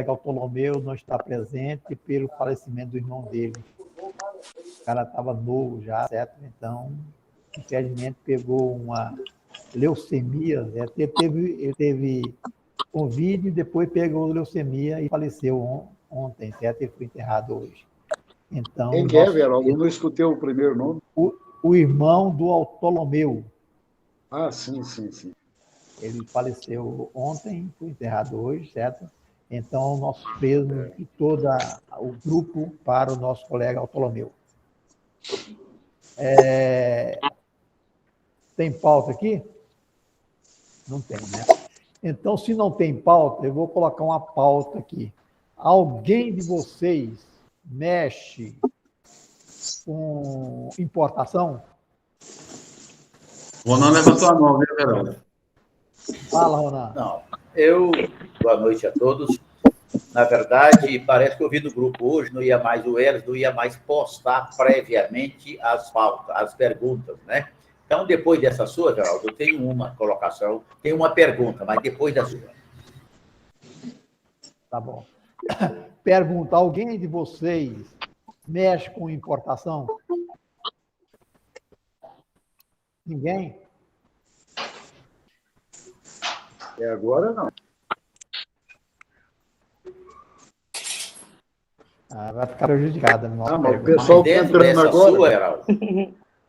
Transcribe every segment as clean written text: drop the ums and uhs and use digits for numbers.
Bartolomeu não está presente pelo falecimento do irmão dele. O cara estava novo já, certo? Então, infelizmente, pegou uma leucemia, certo? Ele teve Covid, depois pegou leucemia e faleceu ontem, certo? Ele foi enterrado hoje. Então, quem que é, Veraldo? Eu não escutei o primeiro nome. O irmão do Bartolomeu. Ah, sim, sim, sim. Ele faleceu ontem, foi enterrado hoje, certo? Então, o nosso peso de todo o grupo para o nosso colega Bartolomeu. Tem pauta aqui? Não tem, né? Então, se não tem pauta, eu vou colocar uma pauta aqui. Alguém de vocês mexe com importação? Ronan levantou a mão, viu, Veraldo? Fala, Ronan. Não, boa noite a todos. Na verdade, parece que eu vi no grupo hoje, o Elas não ia mais postar previamente as pautas, as perguntas, né? Então, depois dessa sua, Geraldo, eu tenho uma colocação, tenho uma pergunta, mas depois da sua. Tá bom. Pergunta, alguém de vocês mexe com importação? Ninguém? Agora não. Vai ficar prejudicada. Mas o pessoal está entrando agora. Sua, Geraldo.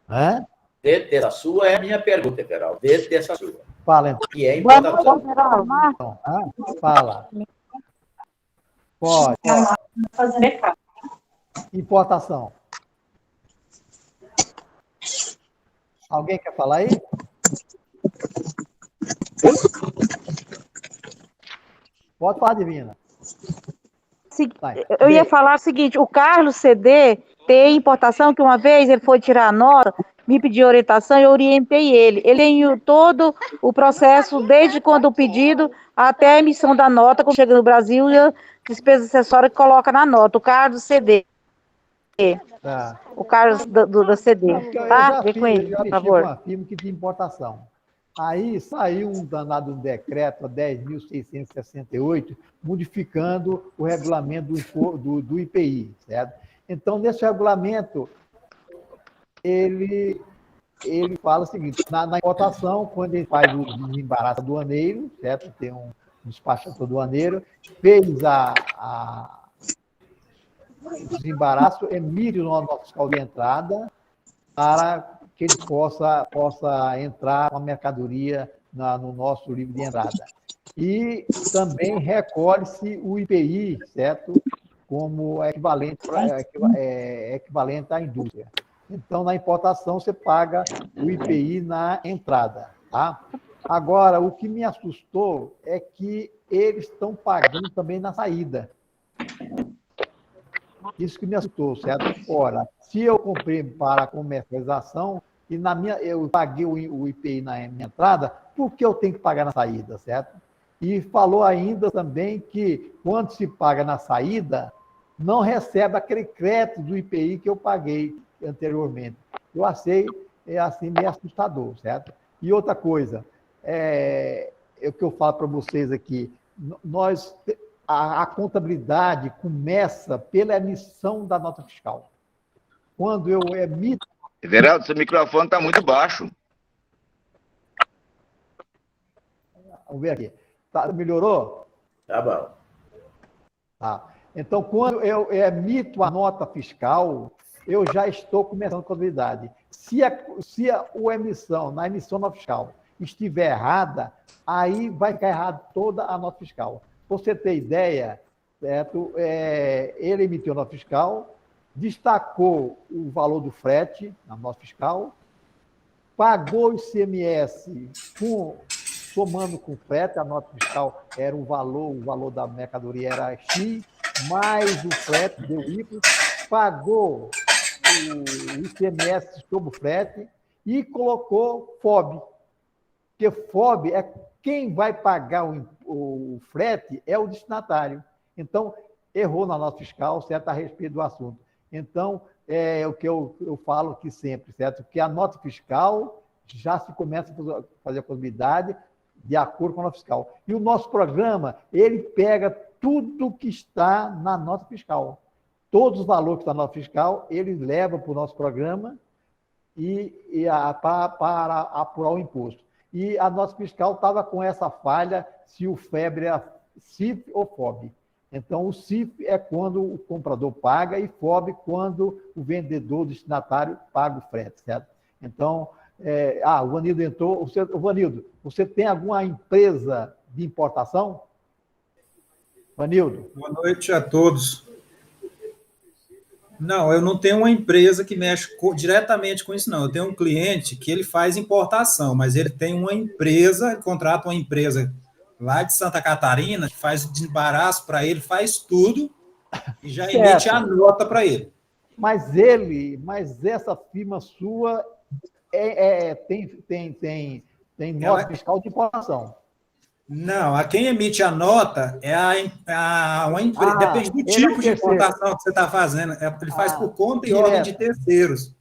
Hã? Dentro dessa sua é a minha pergunta, Geraldo. Dentro dessa sua. Fala, então. Que é importação. Fala. Pode. Importação. Alguém quer falar aí? Pode falar, Divina. Eu ia falar o seguinte, o Carlos CD tem importação, que uma vez ele foi tirar a nota, me pediu orientação, eu orientei ele. Ele tem todo o processo, desde quando o pedido até a emissão da nota, quando chega no Brasil, e a despesa acessória que coloca na nota, o Carlos CD. Tá. O Carlos da CD, tá? Vê com ele, por favor. Eu já firma que tinha importação. Aí saiu um danado decreto, a 10.668, modificando o regulamento do IPI, certo? Então, nesse regulamento, ele fala o seguinte, na importação, quando ele faz o desembaraço aduaneiro, certo? Tem um despachante aduaneiro, fez o desembaraço, emite o nota fiscal de entrada para que ele possa entrar com a mercadoria no nosso livro de entrada. E também recolhe-se o IPI, certo? Como equivalente à indústria. Então, na importação, você paga o IPI na entrada. Tá? Agora, o que me assustou é que eles estão pagando também na saída. Isso que me assustou, certo? Ora, se eu comprei para comercialização e eu paguei o IPI na minha entrada, por que eu tenho que pagar na saída, certo? E falou ainda também que quando se paga na saída, não recebe aquele crédito do IPI que eu paguei anteriormente. Eu achei assim meio assustador, certo? E outra coisa, é o que eu falo para vocês aqui, a contabilidade começa pela emissão da nota fiscal. Quando eu emito... Veraldo, seu microfone está muito baixo. Vamos ver aqui. Melhorou? Tá bom. Tá. Então, quando eu emito a nota fiscal, eu já estou começando a contabilidade. Se a emissão da nota fiscal estiver errada, aí vai ficar errada toda a nota fiscal. Para você ter ideia, certo? Ele emitiu a nota fiscal, destacou o valor do frete na nota fiscal, pagou o ICMS somando com frete, a nota fiscal era o valor da mercadoria era X, mais o frete, deu Y, pagou o ICMS sobre o frete e colocou FOB, porque FOB é quem vai pagar o frete é o destinatário. Então, errou na nota fiscal, certo, a respeito do assunto. Então, é o que eu falo aqui sempre, certo? Que a nota fiscal já se começa a fazer a contabilidade de acordo com a nota fiscal. E o nosso programa, ele pega tudo que está na nota fiscal. Todos os valores que estão na nota fiscal, eles levam para o nosso programa para apurar o imposto. E a nota fiscal estava com essa falha se o FEBRE era CIF ou FOB. Então, o CIF é quando o comprador paga e FOB quando o vendedor, o destinatário, paga o frete, certo? Então, o Vanildo entrou. Vanildo, você tem alguma empresa de importação? Vanildo? Boa noite a todos. Não, eu não tenho uma empresa que mexe diretamente com isso, não. Eu tenho um cliente que ele faz importação, mas ele tem uma empresa, contrata uma empresa lá de Santa Catarina, que faz o desembaraço para ele, faz tudo e já emite a nota para ele. Mas essa firma sua tem nota fiscal de importação. Não, a quem emite a nota é uma empresa. Depende do tipo de importação que você está fazendo. Ele faz por conta e ordem de terceiros.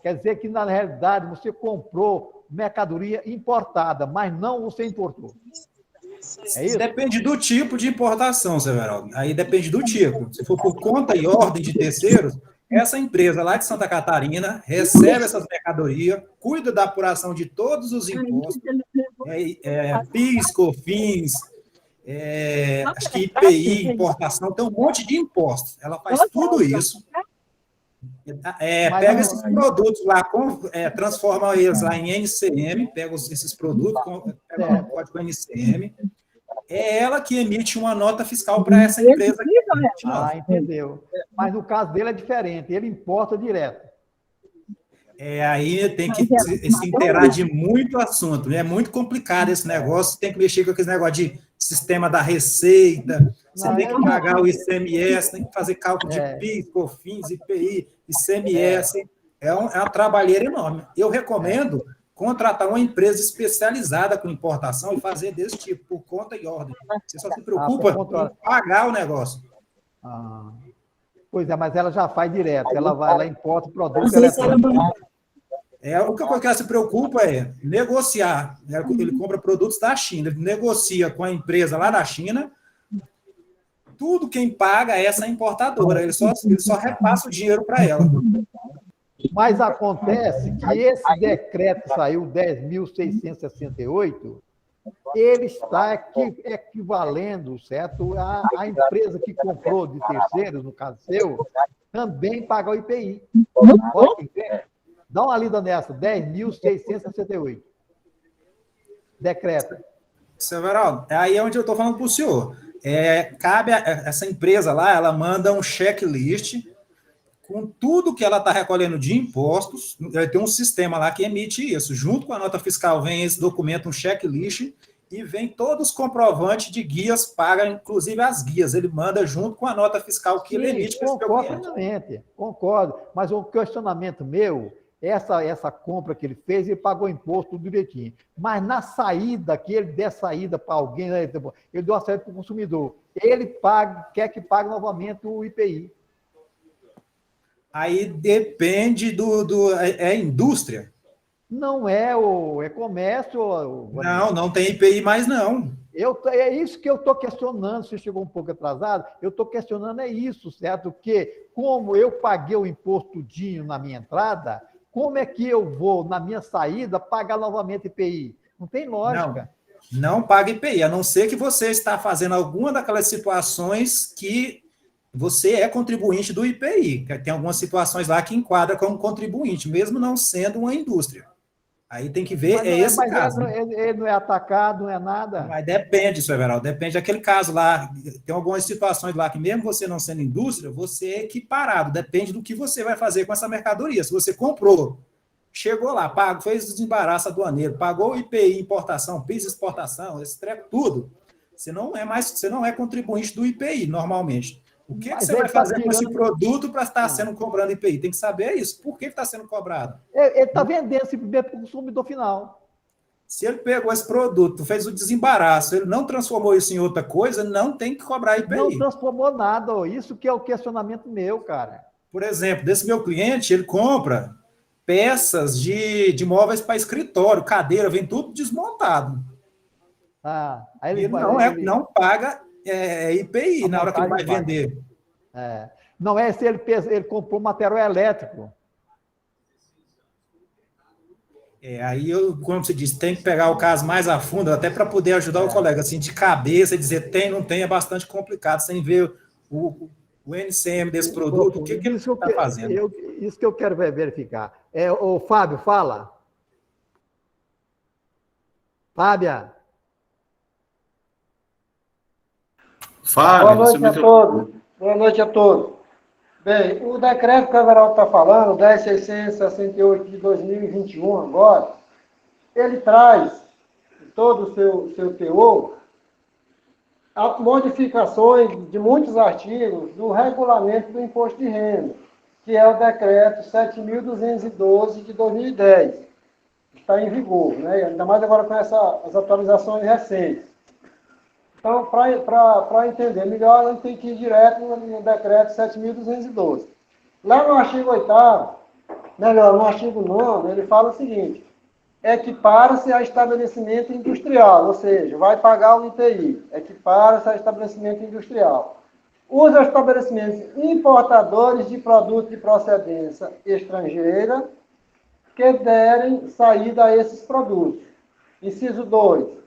Quer dizer que, na realidade, você comprou mercadoria importada, mas não você importou. É isso? Depende do tipo de importação, Severaldo. Aí depende do tipo. Se for por conta e ordem de terceiros, essa empresa lá de Santa Catarina recebe essas mercadorias, cuida da apuração de todos os impostos, PIS, COFINS, acho que IPI, importação, tem um monte de impostos. Ela faz tudo isso. Pega esses produtos lá, transforma eles lá em NCM, pega esses produtos, pega o código NCM. É ela que emite uma nota fiscal para essa empresa. Entendeu. Mas no caso dele é diferente, ele importa direto. Aí tem que se inteirar de muito assunto. É muito complicado esse negócio, tem que mexer com aquele negócio de sistema da receita, você tem que pagar o ICMS, tem que fazer cálculo de PIS, COFINS, IPI, ICMS. É uma trabalheira enorme. Eu recomendo contratar uma empresa especializada com importação e fazer desse tipo, por conta e ordem. Você só se preocupa em pagar o negócio. Pois é, mas ela já faz direto. Ela vai lá, importa o produto eletrônico. A única coisa que ela se preocupa é negociar. Ele compra produtos da China, ele negocia com a empresa lá da China. Tudo quem paga é essa importadora. Ele só repassa o dinheiro para ela. Mas acontece que esse decreto saiu, 10.668, ele está equivalendo, certo? A empresa que comprou de terceiros, no caso seu, também paga o IPI. Pode ver? Dá uma lida nessa, 10.668. Decreto. Severaldo, aí é onde eu estou falando para o senhor. Cabe essa empresa lá, ela manda um checklist com tudo que ela está recolhendo de impostos. Tem um sistema lá que emite isso. Junto com a nota fiscal vem esse documento, um checklist, e vem todos os comprovantes de guias, paga inclusive as guias. Ele manda junto com a nota fiscal que ele emite para esse cliente. Concordo. Mas o questionamento meu, essa compra que ele fez, ele pagou imposto tudo direitinho. Mas na saída, que ele der saída para alguém, ele deu a saída para o consumidor. Ele quer que pague novamente o IPI. Aí depende é indústria? Não é comércio. Não tem IPI mais não. É isso que eu estou questionando, você chegou um pouco atrasado, eu estou questionando isso, certo? Porque como eu paguei o imposto tudinho na minha entrada, como é que eu vou, na minha saída, pagar novamente IPI? Não tem lógica. Não paga IPI, a não ser que você está fazendo alguma daquelas situações que você é contribuinte do IPI. Tem algumas situações lá que enquadra como contribuinte, mesmo não sendo uma indústria. Aí tem que ver, esse caso. Ele não é atacado, não é nada. Mas depende, senhor Everaldo, depende daquele caso lá. Tem algumas situações lá que, mesmo você não sendo indústria, você é equiparado. Depende do que você vai fazer com essa mercadoria. Se você comprou, chegou lá, pagou, fez o desembaraço aduaneiro, pagou o IPI, importação, PIS, exportação, esse treco, tudo. Você não é contribuinte do IPI, normalmente. O que você vai fazer com esse produto para estar sendo cobrado IPI? Tem que saber isso. Por que está sendo cobrado? Ele está vendendo simplesmente para o consumidor final. Se ele pegou esse produto, fez o desembaraço, ele não transformou isso em outra coisa, não tem que cobrar IPI. Não transformou nada. Isso que é o questionamento meu, cara. Por exemplo, desse meu cliente, ele compra peças de móveis para escritório, cadeira, vem tudo desmontado. Aí ele não paga É IPI, na hora que ele vai vender. Não é se ele comprou material elétrico. Aí, como você disse, tem que pegar o caso mais a fundo, até para poder ajudar o colega, assim, de cabeça, e dizer tem, não tem, é bastante complicado, sem ver o NCM desse produto, o que ele está fazendo. Isso que eu quero verificar. O Fábio, fala. Fábia. Fábio, boa noite a todos. Boa noite a todos. Bem, o decreto que o Everaldo está falando, 10.668 de 2021 agora, ele traz todo o seu teor modificações de muitos artigos do regulamento do imposto de renda, que é o decreto 7.212 de 2010, que está em vigor, né? Ainda mais agora com as atualizações recentes. Então, para entender melhor, a gente tem que ir direto no decreto 7.212. Lá no artigo 8º, melhor, no artigo 9º, ele fala o seguinte: equipara-se a estabelecimento industrial, ou seja, vai pagar o IPI, equipara-se a estabelecimento industrial. Os estabelecimentos importadores de produtos de procedência estrangeira que derem saída a esses produtos. Inciso 2.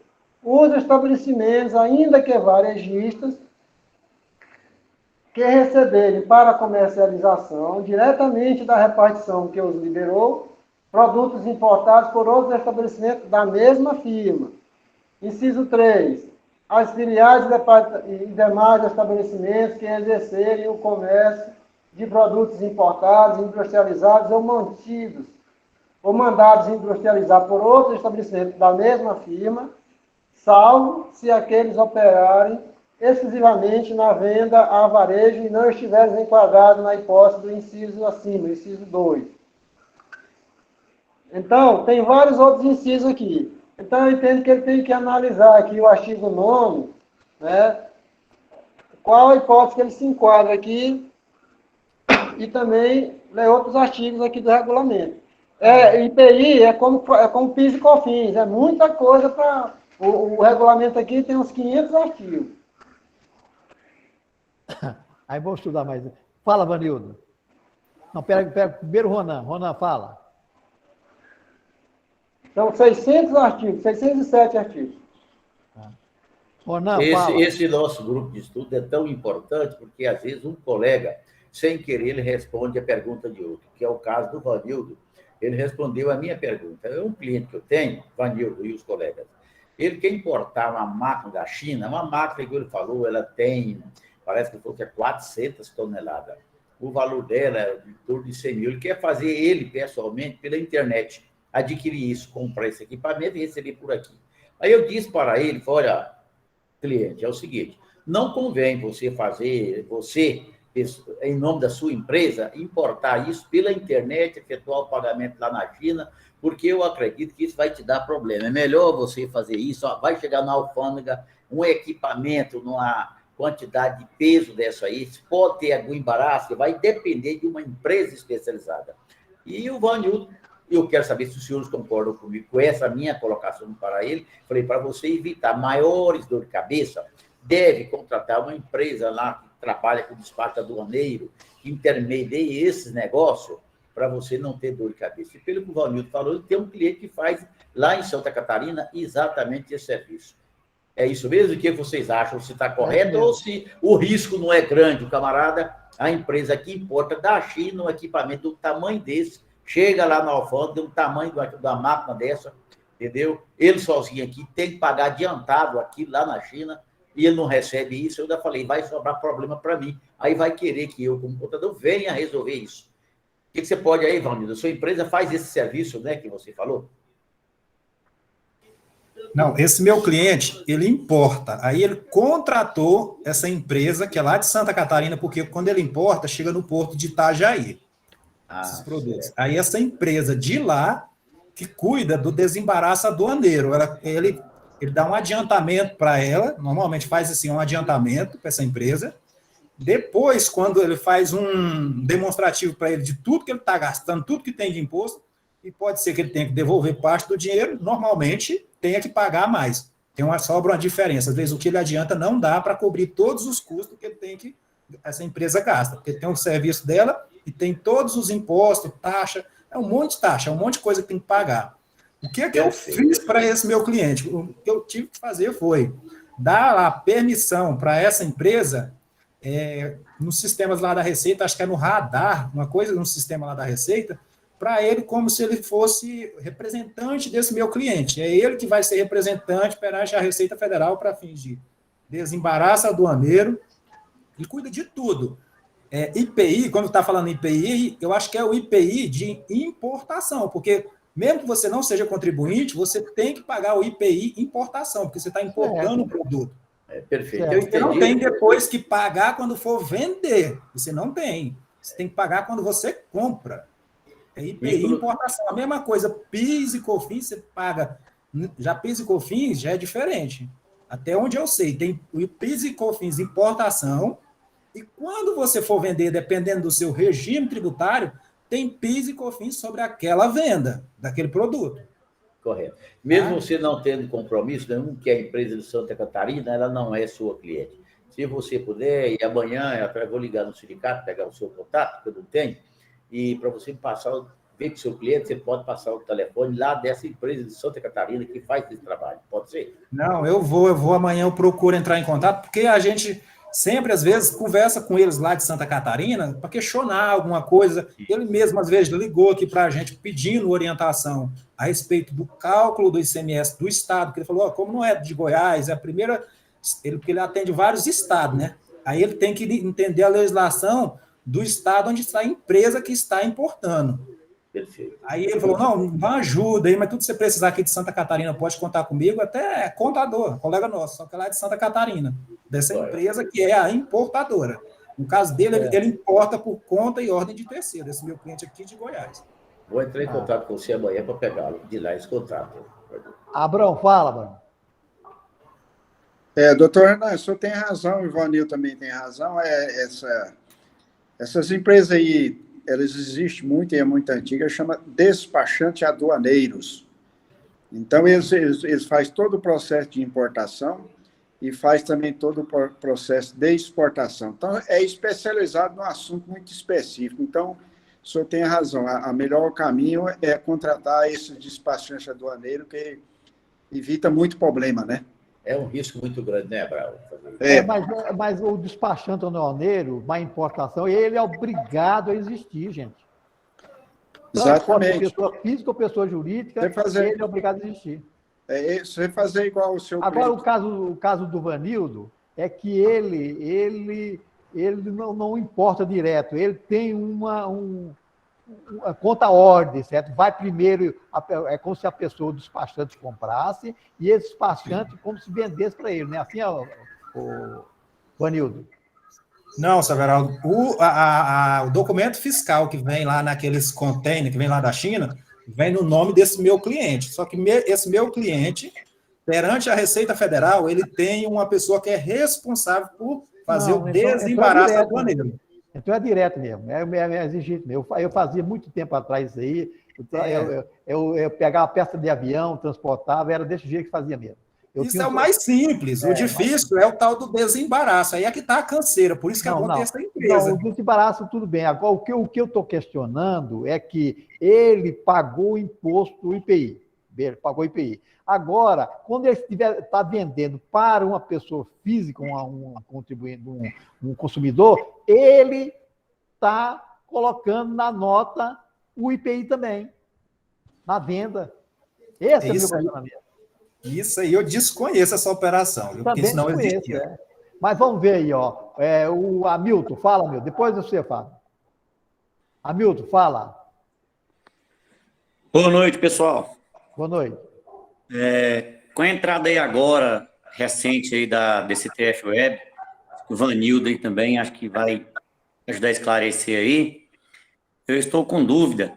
Os estabelecimentos, ainda que varejistas, que receberem para comercialização, diretamente da repartição que os liberou, produtos importados por outros estabelecimentos da mesma firma. Inciso 3. As filiais e demais estabelecimentos que exercerem o comércio de produtos importados, industrializados ou mantidos, ou mandados industrializar por outros estabelecimentos da mesma firma, salvo se aqueles operarem exclusivamente na venda a varejo e não estiverem enquadrados na hipótese do inciso acima, inciso 2. Então, tem vários outros incisos aqui. Então, eu entendo que ele tem que analisar aqui o artigo 9º, né? Qual a hipótese que ele se enquadra aqui, e também ler outros artigos aqui do regulamento. IPI é como PIS e COFINS, é muita coisa para... O regulamento aqui tem uns 500 artigos. Aí vamos estudar mais. Fala, Vanildo. Não, pera primeiro Ronan. Ronan, fala. São 600 artigos, 607 artigos. Ronan, fala. Esse nosso grupo de estudo é tão importante porque, às vezes, um colega, sem querer, ele responde a pergunta de outro, que é o caso do Vanildo. Ele respondeu a minha pergunta. É um cliente que eu tenho, Vanildo e os colegas. Ele quer importar uma máquina da China, uma máquina que ele falou, ela tem, parece que é 400 toneladas. O valor dela é em torno de 100 mil. Ele quer fazer ele, pessoalmente, pela internet, adquirir isso, comprar esse equipamento e receber por aqui. Aí eu disse para ele, olha, cliente, é o seguinte, não convém você fazer, em nome da sua empresa, importar isso pela internet, efetuar o pagamento lá na China, porque eu acredito que isso vai te dar problema. É melhor você fazer isso, vai chegar na alfândega um equipamento, numa quantidade de peso dessa aí, pode ter algum embaraço, vai depender de uma empresa especializada. E o Vanildo, eu quero saber se os senhores concordam comigo com essa minha colocação para ele. Falei, para você evitar maiores dor de cabeça, deve contratar uma empresa lá que trabalha com despacho aduaneiro, que intermedia esses negócios, para você não ter dor de cabeça. E pelo que o Vanildo falou, ele tem um cliente que faz lá em Santa Catarina exatamente esse serviço. É isso mesmo? O que vocês acham? Se está correto ou se o risco não é grande? O camarada, a empresa que importa da China um equipamento do tamanho desse, chega lá na alfândega, do tamanho da máquina dessa, entendeu? Ele sozinho aqui tem que pagar adiantado aqui lá na China e ele não recebe isso. Eu ainda falei, vai sobrar problema para mim. Aí vai querer que eu, como contador, venha resolver isso. O que você pode aí, Vanildo? A sua empresa faz esse serviço, né, que você falou? Não, esse meu cliente, ele importa. Aí ele contratou essa empresa, que é lá de Santa Catarina, porque quando ele importa, chega no porto de Itajaí, esses produtos. Certo. Aí essa empresa de lá, que cuida do desembaraço aduaneiro, ele dá um adiantamento para ela, normalmente faz assim, um adiantamento para essa empresa. Depois, quando ele faz um demonstrativo para ele de tudo que ele está gastando, tudo que tem de imposto, e pode ser que ele tenha que devolver parte do dinheiro, normalmente tenha que pagar mais. sobra uma diferença. Às vezes, o que ele adianta não dá para cobrir todos os custos que ele tem que essa empresa gasta, porque tem o serviço dela e tem todos os impostos, taxa, é um monte de taxa, é um monte de coisa que tem que pagar. O que eu fiz para esse meu cliente? O que eu tive que fazer foi dar a permissão para essa empresa, nos sistemas lá da Receita, acho que é no Radar, uma coisa no sistema lá da Receita, para ele como se ele fosse representante desse meu cliente. É ele que vai ser representante perante a Receita Federal para fins de desembaraço aduaneiro, e cuida de tudo. IPI, quando está falando IPI, eu acho que é o IPI de importação, porque mesmo que você não seja contribuinte, você tem que pagar o IPI importação, porque você está importando o produto. Perfeito. Você não tem depois que pagar quando for vender. Você não tem. Você tem que pagar quando você compra. IPI importação. A mesma coisa, PIS e COFINS, você paga. Já PIS e COFINS já é diferente. Até onde eu sei, tem o PIS e COFINS importação, e quando você for vender, dependendo do seu regime tributário, tem PIS e COFINS sobre aquela venda daquele produto. Correto. Mesmo você não tendo compromisso nenhum, que a empresa de Santa Catarina, ela não é sua cliente. Se você puder, e amanhã eu vou ligar no sindicato, pegar o seu contato, que eu não tenho, e para você passar, ver com o seu cliente, você pode passar o telefone lá dessa empresa de Santa Catarina que faz esse trabalho. Pode ser? Não, eu vou amanhã, eu procuro entrar em contato, porque a gente sempre, às vezes, conversa com eles lá de Santa Catarina para questionar alguma coisa. Ele mesmo, às vezes, ligou aqui para a gente pedindo orientação a respeito do cálculo do ICMS do Estado, que ele falou, como não é de Goiás, é a primeira... Porque ele atende vários estados, né? Aí ele tem que entender a legislação do estado onde está a empresa que está importando. Perfeito. Aí ele falou, não, dá ajuda aí, mas tudo que você precisar aqui de Santa Catarina pode contar comigo, até contador, colega nosso, só que lá é de Santa Catarina, dessa empresa que é a importadora. No caso dele, ele importa por conta e ordem de terceiro, esse meu cliente aqui de Goiás. Vou entrar em contato com você amanhã para pegá-lo de lá esse contato. Abrão, fala, mano. Doutor Renan, o senhor tem razão, o Ivanil também tem razão. Essas empresas aí, elas existem muito e é muito antiga, chama despachante aduaneiros. Então, eles fazem todo o processo de importação e faz também todo o processo de exportação. Então, é especializado num assunto muito específico. Então, o senhor tem razão, o melhor caminho é contratar esse despachante aduaneiro, que evita muito problema, né? É um risco muito grande, né, Abraão? Mas o despachante aduaneiro, uma importação, ele é obrigado a existir, gente. Exatamente. Pessoa física ou pessoa jurídica, ele é obrigado a existir. Você fazer igual o seu... Agora, o caso do Vanildo é que ele não importa direto, ele tem uma conta ordem, certo? Vai primeiro, é como se a pessoa, o despachante, comprasse, e esse despachante como se vendesse para ele, né? Assim é o Vanildo. Não, Severaldo, o documento fiscal que vem lá naqueles containers, que vem lá da China, vem no nome desse meu cliente. Só que esse meu cliente, perante a Receita Federal, ele tem uma pessoa que é responsável por fazer o desembaraço aduaneiro. Então é direto mesmo, é exigente mesmo. Eu fazia muito tempo atrás isso aí, eu pegava a peça de avião, transportava, era desse jeito que fazia mesmo. Isso é o mais simples, o difícil é o tal do desembaraço, aí é que está a canseira, por isso que acontece a empresa. Não, o desembaraço tudo bem, agora o que eu estou questionando é que ele pagou o imposto do IPI, ele pagou o IPI. Agora, quando ele está vendendo para uma pessoa física, um contribuinte, um consumidor, ele está colocando na nota o IPI também, na venda. Esse é o meu questionamento. Isso aí eu desconheço essa operação, porque isso não existia. Mas vamos ver aí, o Hamilton, fala, Hamilton, depois você fala. Hamilton, fala. Boa noite, pessoal. Boa noite. Com a entrada aí agora, recente aí desse TF Web, o Vanildo aí também, acho que vai ajudar a esclarecer aí. Eu estou com dúvida,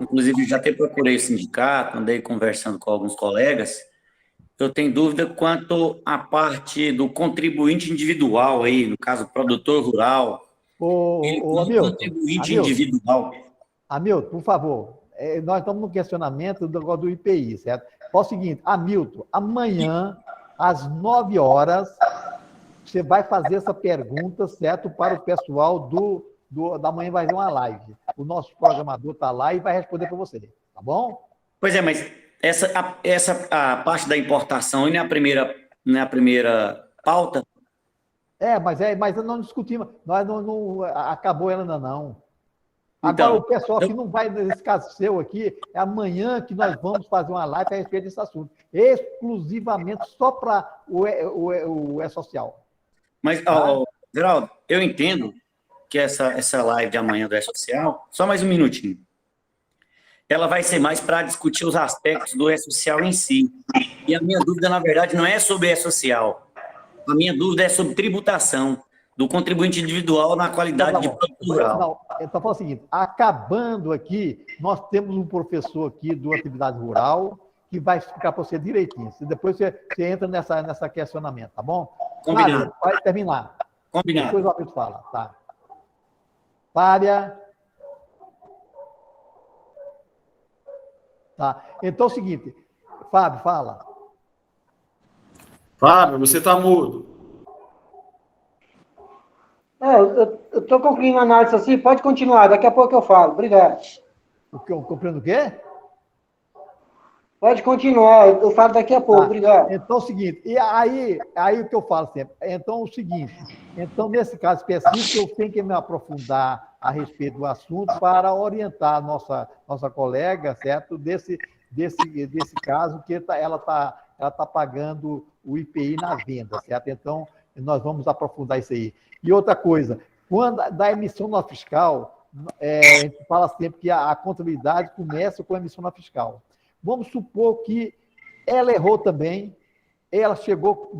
inclusive já até procurei o sindicato, andei conversando com alguns colegas, eu tenho dúvida quanto à parte do contribuinte individual aí, no caso, produtor rural. Hamilton, contribuinte individual. Hamilton, por favor, nós estamos no questionamento do IPI, certo? É o seguinte, Hamilton, amanhã às 9 horas, você vai fazer essa pergunta, certo? Para o pessoal da manhã vai ter uma live. O nosso programador está lá e vai responder para você, tá bom? Pois é, mas a parte da importação não é a primeira pauta? Mas não discutimos, nós não acabou ela ainda não. Agora, Então, o pessoal que não vai, nesse caso seu aqui, é amanhã que nós vamos fazer uma live a respeito desse assunto, exclusivamente só para o E-Social. Mas, Geraldo, eu entendo que essa live de amanhã do E-Social, só mais um minutinho, ela vai ser mais para discutir os aspectos do E-Social em si. E a minha dúvida, na verdade, não é sobre E-Social. A minha dúvida é sobre tributação do contribuinte individual na qualidade de produto rural. Não, então fala o seguinte, acabando aqui, nós temos um professor aqui do Atividade Rural que vai explicar para você direitinho. Depois você entra nessa questionamento, tá bom? Combinado. Vai terminar. Combinado. Depois o Alberto fala, tá? Fábia. Tá. Então é o seguinte, Fábio, fala. Fábio, você está mudo. Eu estou concluindo a análise assim, pode continuar, daqui a pouco eu falo. Obrigado. Compreendo o quê? Pode continuar, eu falo daqui a pouco, obrigado. Então é o seguinte, e aí o que eu falo sempre, então é o seguinte, então nesse caso específico eu tenho que me aprofundar a respeito do assunto para orientar a nossa colega, certo, desse caso que ela tá pagando o IPI na venda, certo? Então nós vamos aprofundar isso aí. E outra coisa, quando da emissão nota fiscal, a gente fala sempre que a contabilidade começa com a emissão nota fiscal. Vamos supor que ela errou também, ela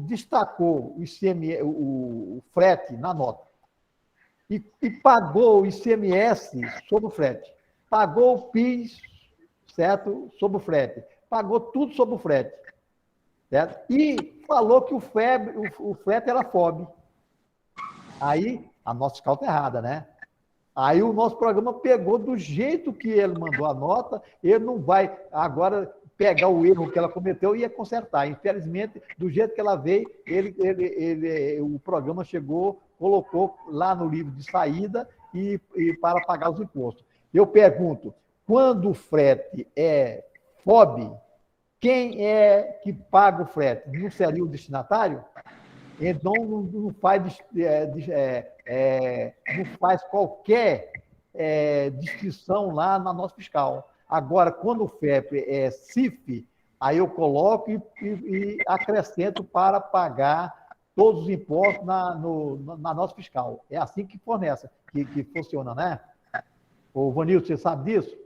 destacou o frete na nota e pagou o ICMS sobre o frete, pagou o PIS, certo, sobre o frete, pagou tudo sobre o frete, certo? E falou que o frete era FOB. Aí a nota fiscal está errada, né? Aí o nosso programa pegou do jeito que ele mandou a nota, ele não vai agora pegar o erro que ela cometeu e ia consertar. Infelizmente, do jeito que ela veio, o programa chegou, colocou lá no livro de saída e para pagar os impostos. Eu pergunto, quando o frete é FOB, quem é que paga o frete? Não seria o destinatário? Então, não faz qualquer distinção lá na nota fiscal. Agora, quando o FEP é CIF, aí eu coloco e acrescento para pagar todos os impostos na nota fiscal. É assim que fornece, que funciona, né? Ô, Vanildo, você sabe disso?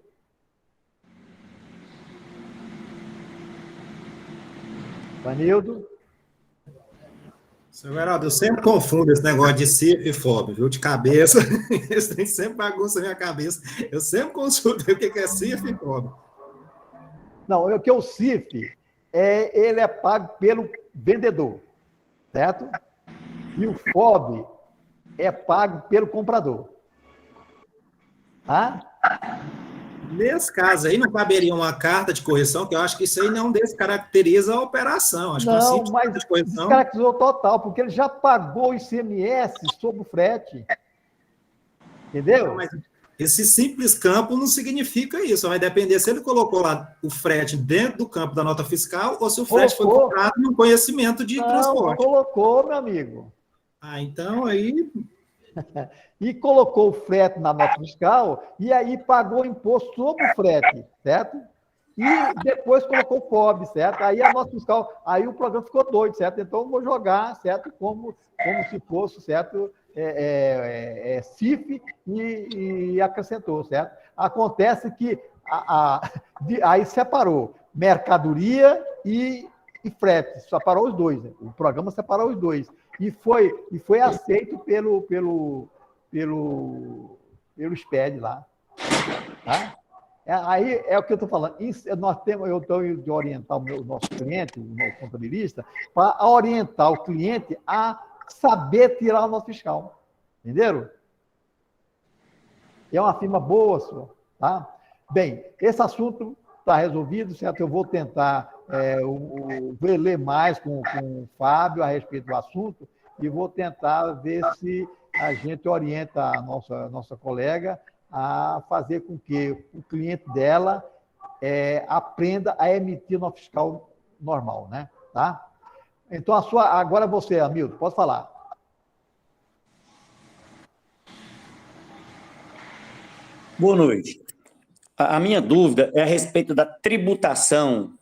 Vanildo? Seu Geraldo, eu sempre confundo esse negócio de CIF e FOB, viu? De cabeça. Isso tem sempre bagunça na minha cabeça. Eu sempre consulto o que é CIF e FOB. Não, o que é o CIF, ele é pago pelo vendedor, certo? E o FOB é pago pelo comprador. Tá? Nesse caso aí, não caberia uma carta de correção, que eu acho que isso aí não descaracteriza a operação. Acho não, que mas de correção... descaracterizou total, porque ele já pagou o ICMS sobre o frete. Entendeu? Não, mas esse simples campo não significa isso. Vai depender se ele colocou lá o frete dentro do campo da nota fiscal ou se o frete foi comprado no conhecimento de transporte. Não, colocou, meu amigo. Então aí... E colocou o frete na nota fiscal e aí pagou imposto sobre o frete, certo? E depois colocou o FOB, certo? Aí a nota fiscal, aí o programa ficou doido, certo? Então eu vou jogar, certo? Como se fosse, certo? CIF e acrescentou, certo? Acontece que aí separou mercadoria e frete, separou os dois, né? O programa separou os dois. E foi aceito pelo SPED lá. Tá? Aí é o que eu estou falando. Eu estou de orientar o nosso cliente, o nosso contabilista, para orientar o cliente a saber tirar o nosso fiscal. Entenderam? É uma firma boa, senhor. Tá? Bem, esse assunto está resolvido, certo? Eu vou tentar ler mais com o Fábio a respeito do assunto e vou tentar ver se a gente orienta a nossa colega a fazer com que o cliente dela aprenda a emitir nota fiscal normal, né? Tá? Então, agora você, Hamilton, pode falar. Boa noite. A minha dúvida é a respeito da tributação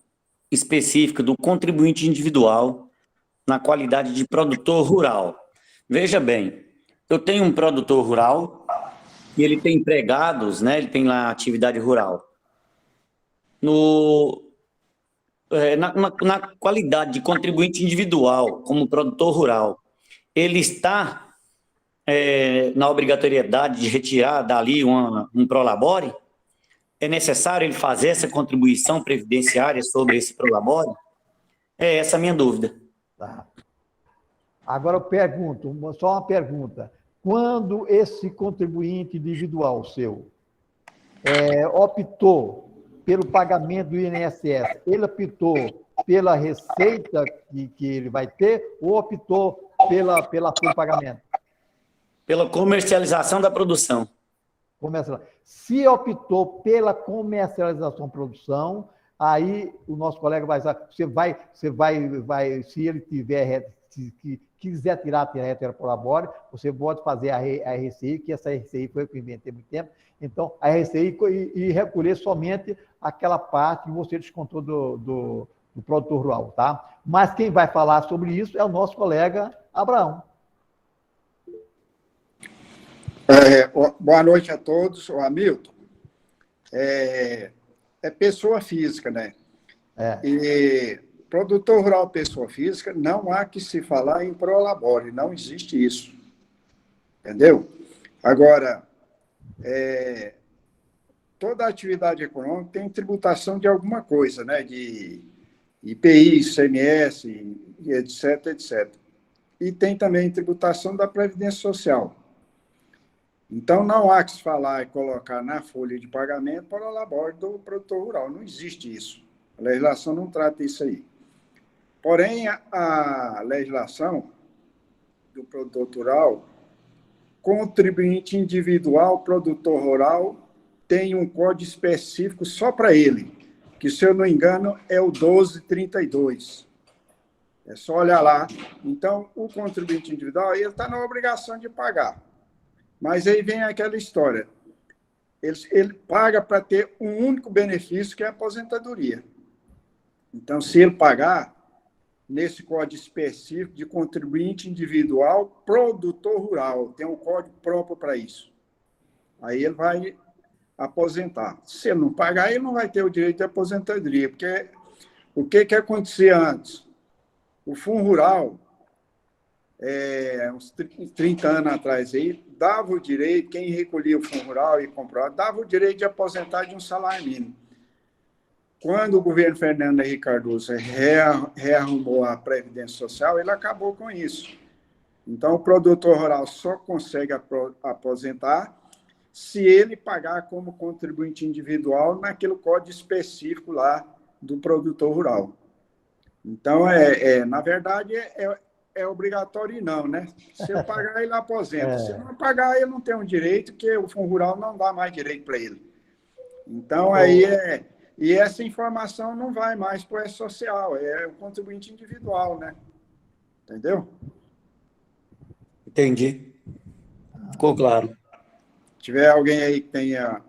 específica do contribuinte individual na qualidade de produtor rural. Veja bem, eu tenho um produtor rural e ele tem empregados, né? Ele tem lá atividade rural. Na qualidade de contribuinte individual, como produtor rural, ele está na obrigatoriedade de retirar dali um prolabore? É necessário ele fazer essa contribuição previdenciária sobre esse prolabore? É essa a minha dúvida. Tá. Agora eu pergunto, só uma pergunta. Quando esse contribuinte individual seu optou pelo pagamento do INSS, ele optou pela receita que ele vai ter ou optou pelo pagamento? Pela comercialização da produção. Se optou pela comercialização da produção, aí o nosso colega vai se ele quiser tirar a retira por labore, você pode fazer a RCI, que essa RCI foi o que eu inventei há muito tempo, então a RCI e recolher somente aquela parte que você descontou do produtor rural, tá? Mas quem vai falar sobre isso é o nosso colega Abraão. Boa noite a todos. O Hamilton é pessoa física, né? E produtor rural, pessoa física, não há que se falar em prolabore, não existe isso. Entendeu? Agora, toda atividade econômica tem tributação de alguma coisa, né? De IPI, ICMS, etc, etc. E tem também tributação da Previdência Social. Então, não há que se falar e colocar na folha de pagamento para o labore do produtor rural. Não existe isso. A legislação não trata isso aí. Porém, a legislação do produtor rural, contribuinte individual, produtor rural, tem um código específico só para ele, que, se eu não me engano, é o 1232. É só olhar lá. Então, o contribuinte individual, ele está na obrigação de pagar. Mas aí vem aquela história. Ele paga para ter um único benefício, que é a aposentadoria. Então, se ele pagar nesse código específico de contribuinte individual, produtor rural, tem um código próprio para isso. Aí ele vai aposentar. Se ele não pagar, ele não vai ter o direito de aposentadoria, porque o que acontecia antes? O Fundo Rural, uns 30 anos atrás aí, dava o direito, quem recolhia o Fundo Rural e comprava, dava o direito de aposentar de um salário mínimo. Quando o governo Fernando Henrique Cardoso rearrumou a Previdência Social, ele acabou com isso. Então, o produtor rural só consegue aposentar se ele pagar como contribuinte individual naquele código específico lá do produtor rural. Então, na verdade, é obrigatório e não, né? Se ele pagar, ele aposenta. Se não pagar, ele não tem um direito, que o Fundo Rural não dá mais direito para ele. Então, aí E essa informação não vai mais para o E-Social, é o contribuinte individual, né? Entendeu? Entendi. Ficou claro. Se tiver alguém aí que tenha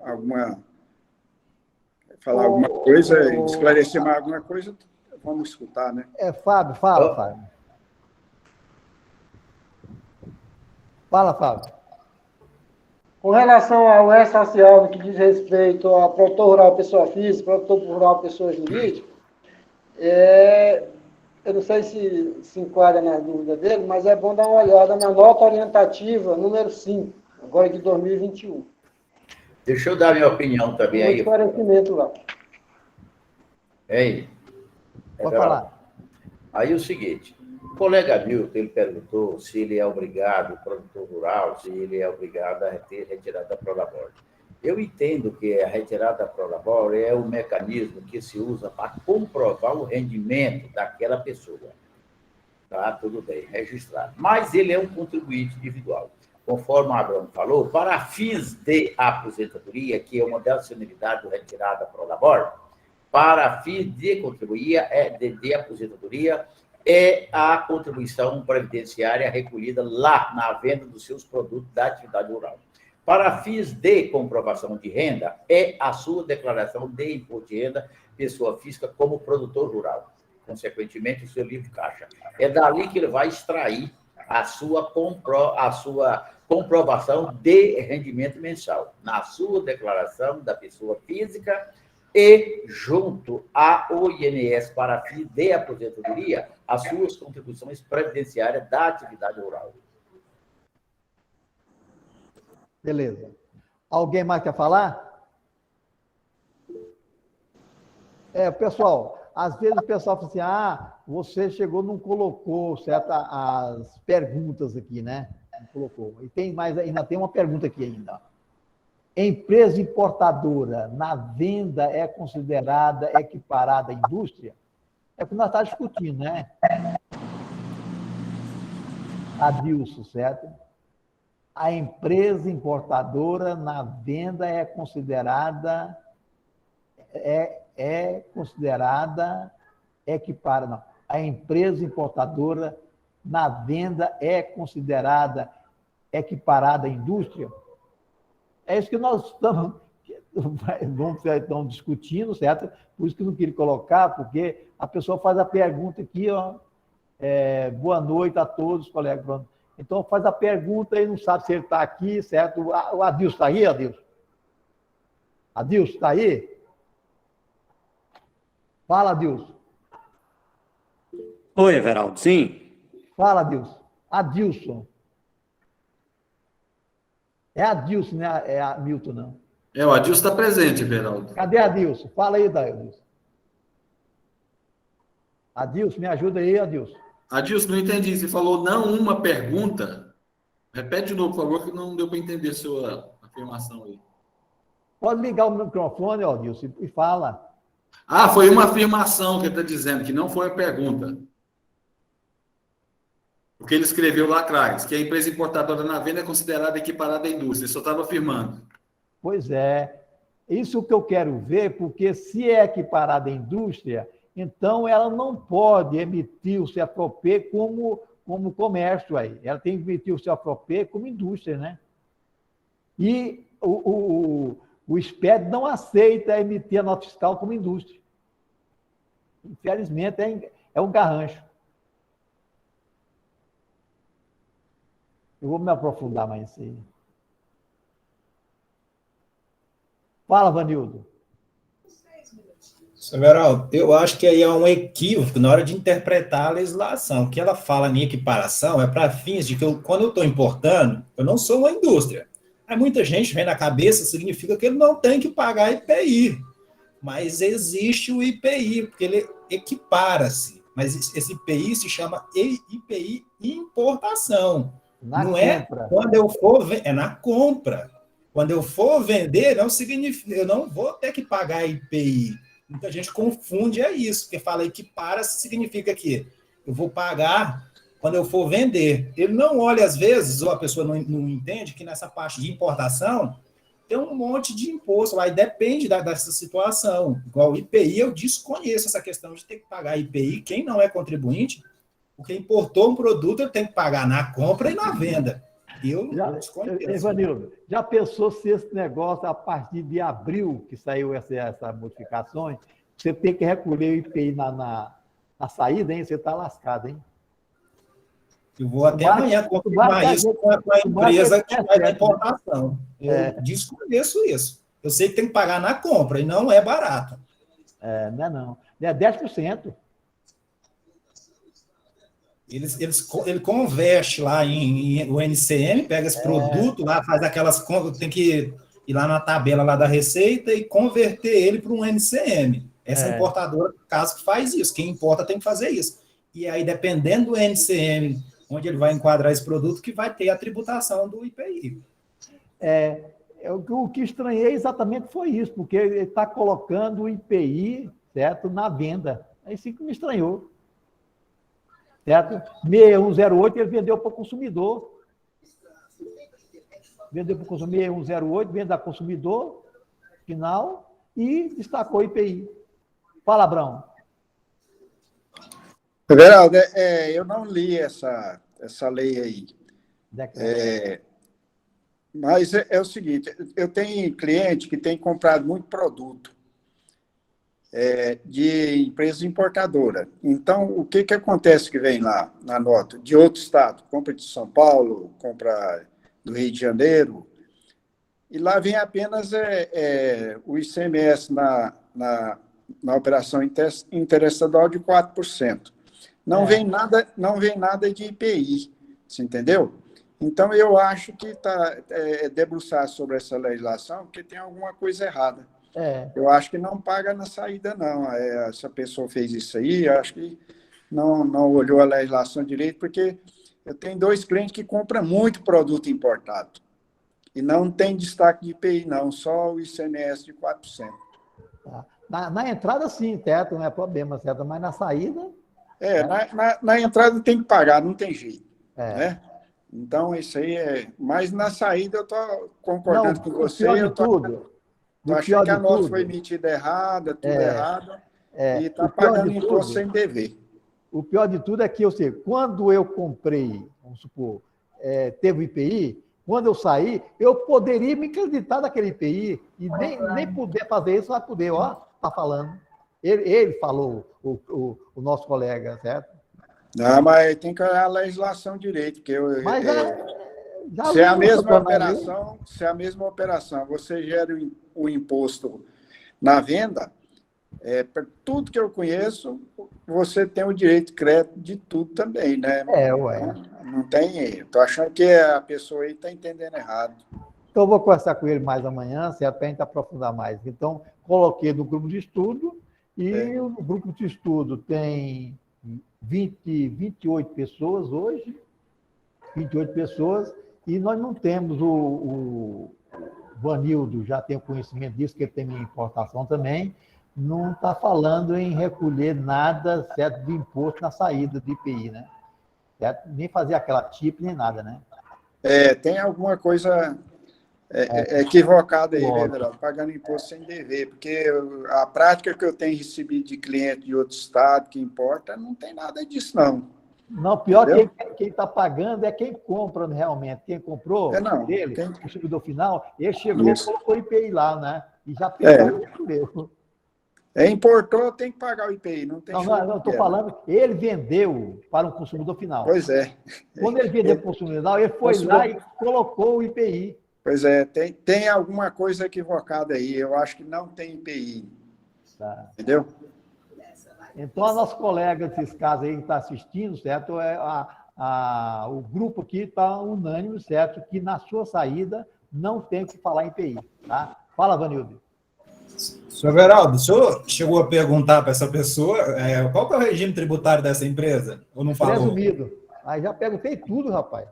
falar alguma coisa, esclarecer mais alguma coisa, vamos escutar, né? Fábio, fala, Fábio. Fala, Fábio. Com relação ao E-Social, no que diz respeito a produtor rural, pessoa física, produtor rural, pessoa jurídica, eu não sei se enquadra na dúvida dele, mas é bom dar uma olhada na nota orientativa número 5, agora de 2021. Deixa eu dar minha opinião também aí. Esclarecimento lá. Pode falar. Aí é o seguinte, o colega Milton, ele perguntou se ele é obrigado, o produtor rural, se ele é obrigado a ter retirada da prolabore. Eu entendo que a retirada da Prolabore é o mecanismo que se usa para comprovar o rendimento daquela pessoa. Tá, tudo bem, registrado. Mas ele é um contribuinte individual. Conforme o Abrão falou, para fins de aposentadoria, que é uma das finalidades do retirada da Prolabore, para fins de contribuir, de aposentadoria, é a contribuição previdenciária recolhida lá na venda dos seus produtos da atividade rural. Para fins de comprovação de renda, é a sua declaração de imposto de renda, pessoa física, como produtor rural. Consequentemente, o seu livro caixa. É dali que ele vai extrair a sua comprovação de rendimento mensal, na sua declaração da pessoa física e, junto ao INS para fins de aposentadoria, as suas contribuições previdenciárias da atividade rural. Beleza. Alguém mais quer falar? Pessoal, às vezes o pessoal fala assim, você chegou, não colocou as perguntas aqui, né? Não colocou. E tem mais, ainda tem uma pergunta aqui ainda. Empresa importadora na venda é considerada equiparada à indústria? É o que nós estamos discutindo, né? Adilson, certo? A empresa importadora na venda é considerada equiparada. Não. A empresa importadora na venda é considerada equiparada à indústria? É isso que nós estamos discutindo, certo? Por isso que eu não queria colocar, porque a pessoa faz a pergunta aqui, boa noite a todos, colegas. Então, faz a pergunta e não sabe se ele está aqui, certo? O Adilson está aí, Adilson? Adilson, está aí? Fala, Adilson. Oi, Everaldo, sim. Fala, Adilson. Adilson. É Adilson, né? É a Milton, não. O Adilson está presente, Everaldo. Cadê Adilson? Fala aí, Adilson. Adilson, me ajuda aí, Adilson. Adilson, não entendi. Você falou não uma pergunta. Repete de novo, por favor, que não deu para entender a sua afirmação aí. Pode ligar o microfone, Adilson, e fala. Foi uma afirmação que ele está dizendo, que não foi a pergunta. O que ele escreveu lá atrás, que a empresa importadora na venda é considerada equiparada à indústria. Ele só estava afirmando. Pois é. Isso que eu quero ver, porque se é equiparada à indústria, então ela não pode emitir o CFOP como comércio aí. Ela tem que emitir o CFOP como indústria, né? E o SPED não aceita emitir a nota fiscal como indústria. Infelizmente, é um garrancho. Eu vou me aprofundar mais nisso aí. Fala, Vanildo. Everaldo, eu acho que aí é um equívoco na hora de interpretar a legislação. O que ela fala em equiparação é para fins de que quando eu estou importando, eu não sou uma indústria. Aí muita gente vem na cabeça, significa que ele não tem que pagar IPI. Mas existe o IPI, porque ele equipara-se. Mas esse IPI se chama IPI importação. Na não compra. É quando eu for... É na compra. Quando eu for vender, não significa... Eu não vou ter que pagar IPI. Muita gente confunde isso, porque fala equipara-se significa que eu vou pagar quando eu for vender. Ele não olha, às vezes, ou a pessoa não entende que nessa parte de importação tem um monte de imposto lá, e depende dessa situação. Igual o IPI, eu desconheço essa questão de ter que pagar IPI. Quem não é contribuinte, porque importou um produto, ele tem que pagar na compra e na venda. Eu desconheço. Evanildo, já pensou se esse negócio, a partir de abril, que saiu essa modificações, você tem que recolher o IPI na saída, hein? Você está lascado, hein? Eu vou até amanhã confirmar isso com a empresa que faz a importação. Eu desconheço isso. Eu sei que tem que pagar na compra, e não é barato. Não é não. É 10%. Ele converte lá em o NCM, pega esse produto lá, faz aquelas contas, tem que ir lá na tabela lá da Receita e converter ele para um NCM. Essa importadora, no caso, que faz isso. Quem importa tem que fazer isso. E aí, dependendo do NCM, onde ele vai enquadrar esse produto, que vai ter a tributação do IPI. o que estranhei exatamente foi isso, porque ele está colocando o IPI, certo, na venda. É isso que me estranhou. Certo? 6108 ele vendeu para o consumidor. Vendeu para o consumidor 6108, venda ao consumidor final e destacou o IPI. Fala, Abrão. Everaldo, eu não li essa lei aí. Mas é o seguinte, eu tenho cliente que tem comprado muito produto de empresa importadora. Então, o que acontece que vem lá na nota? De outro estado, compra de São Paulo, compra do Rio de Janeiro, e lá vem apenas o ICMS na operação interestadual de 4%. Não vem nada de IPI, você entendeu? Então, eu acho que está debruçar sobre essa legislação, porque tem alguma coisa errada. Eu acho que não paga na saída, não. Essa pessoa fez isso aí, eu acho que não olhou a legislação direito, porque eu tenho 2 clientes que compram muito produto importado. E não tem destaque de IPI, não, só o ICMS de 4%. Na entrada, sim, teto, não é problema, certo? Mas na saída... Na entrada tem que pagar, não tem jeito. Né? Então, isso aí Mas na saída eu estou concordando com você. Eu estou achando que a nota foi emitida errada, tudo errado, e está pagando imposto sem dever. O pior de tudo é que, quando eu comprei, vamos supor, teve o IPI, quando eu saí, eu poderia me acreditar daquele IPI e nem puder fazer isso, vai poder, está falando. Ele falou, o nosso colega, certo? Não, mas tem que olhar a legislação direito, porque se é a mesma operação, você gera o imposto na venda, tudo que eu conheço, você tem o direito de crédito de tudo também, né? Não tem. Estou achando que a pessoa aí está entendendo errado. Então, eu vou conversar com ele mais amanhã, certo? Para a gente aprofundar mais. Então, coloquei no grupo de estudo, e o grupo de estudo tem 28 pessoas hoje, 28 pessoas, e nós não temos o Vanildo, já tem o conhecimento disso, que ele tem minha importação também, não está falando em recolher nada, certo, de imposto na saída do IPI, né? Certo? Nem fazer aquela TIP, nem nada, né? Tem alguma coisa equivocada aí, né, Everaldo? Pagando imposto sem dever, porque a prática que eu tenho recebido de cliente de outro estado que importa, não tem nada disso, não. Não, pior que quem está pagando é quem compra realmente. Quem comprou dele, o consumidor final, ele chegou e colocou o IPI lá, né? E já pegou. Importou, tem que pagar o IPI, não tem. Não, estou falando, ele vendeu para um consumidor final. Pois é. Quando ele vendeu para o consumidor final, ele foi lá e colocou o IPI. Pois é, tem alguma coisa equivocada aí. Eu acho que não tem IPI. Tá. Entendeu? Então, a nossa colega desses casos aí que está assistindo, certo? O grupo aqui está unânime, certo? Que na sua saída não tem que falar em IPI. Tá? Fala, Vanildo. Senhor Everaldo, o senhor chegou a perguntar para essa pessoa qual que é o regime tributário dessa empresa? Ou não falou? Resumido. Aí já perguntei tudo, rapaz.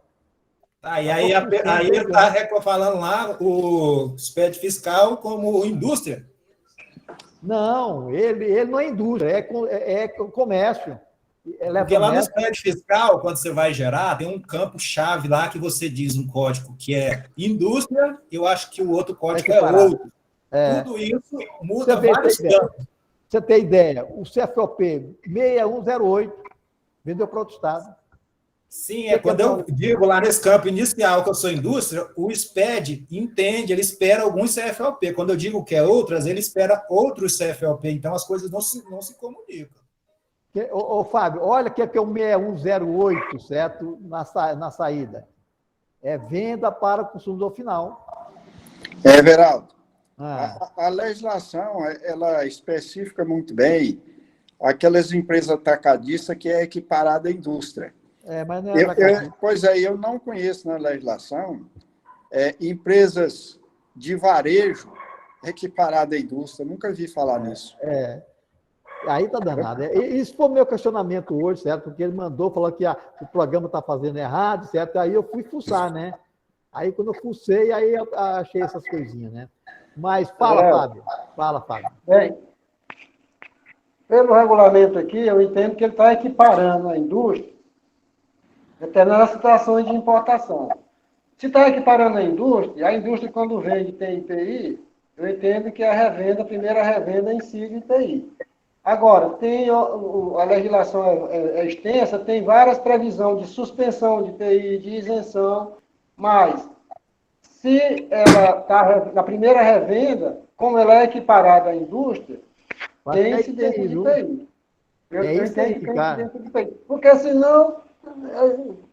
E aí ele está falando lá o SPED fiscal como indústria? Não, ele não é indústria, é comércio. Porque lá no SPED fiscal, quando você vai gerar, tem um campo-chave lá que você diz um código que é indústria, eu acho que o outro código é outro. Tudo isso muda vários campos. Você tem ideia, o CFOP 6108 vendeu para outro estado. Sim, quando eu digo lá nesse campo inicial que eu sou indústria, o SPED entende, ele espera alguns CFOP. Quando eu digo que é outras, ele espera outros CFOP. Então, as coisas não se comunicam. Fábio, olha o que é o 6108, certo? Na saída. É venda para o consumidor final. Everaldo, a legislação, ela especifica muito bem aquelas empresas atacadistas que é equiparada à indústria. Mas não é pois é, eu não conheço na legislação empresas de varejo equiparadas à indústria, nunca vi falar nisso. Aí está danado. Isso foi o meu questionamento hoje, certo? Porque ele mandou, falou que o programa está fazendo errado, certo? Aí eu fui fuçar, né? Aí, quando eu fucei, aí eu achei essas coisinhas, né? Mas fala, Fábio. Fala, Fábio. Bem, pelo regulamento aqui, eu entendo que ele está equiparando a indústria a determinadas situações de importação. Se está equiparando a indústria, quando vende tem IPI, eu entendo que a primeira revenda incide IPI. Agora, a legislação é extensa, tem várias previsões de suspensão de IPI, de isenção, mas se ela está na primeira revenda, como ela é equiparada à indústria, tem incidência de IPI. Eu entendo que tem incidência de IPI. Porque senão,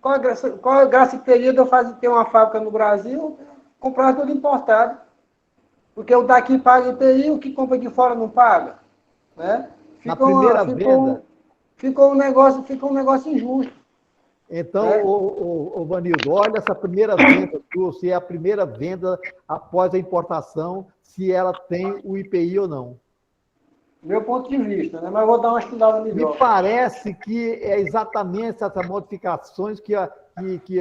qual a graça teria de eu ter uma fábrica no Brasil, comprar tudo importado? Porque o daqui paga IPI, o que compra de fora não paga. Né? Ficou um negócio injusto. Então, Vanildo, olha essa primeira venda sua, se é a primeira venda após a importação, se ela tem o IPI ou não. Meu ponto de vista, né? Mas eu vou dar uma estudada melhor. Me parece que é exatamente essas modificações que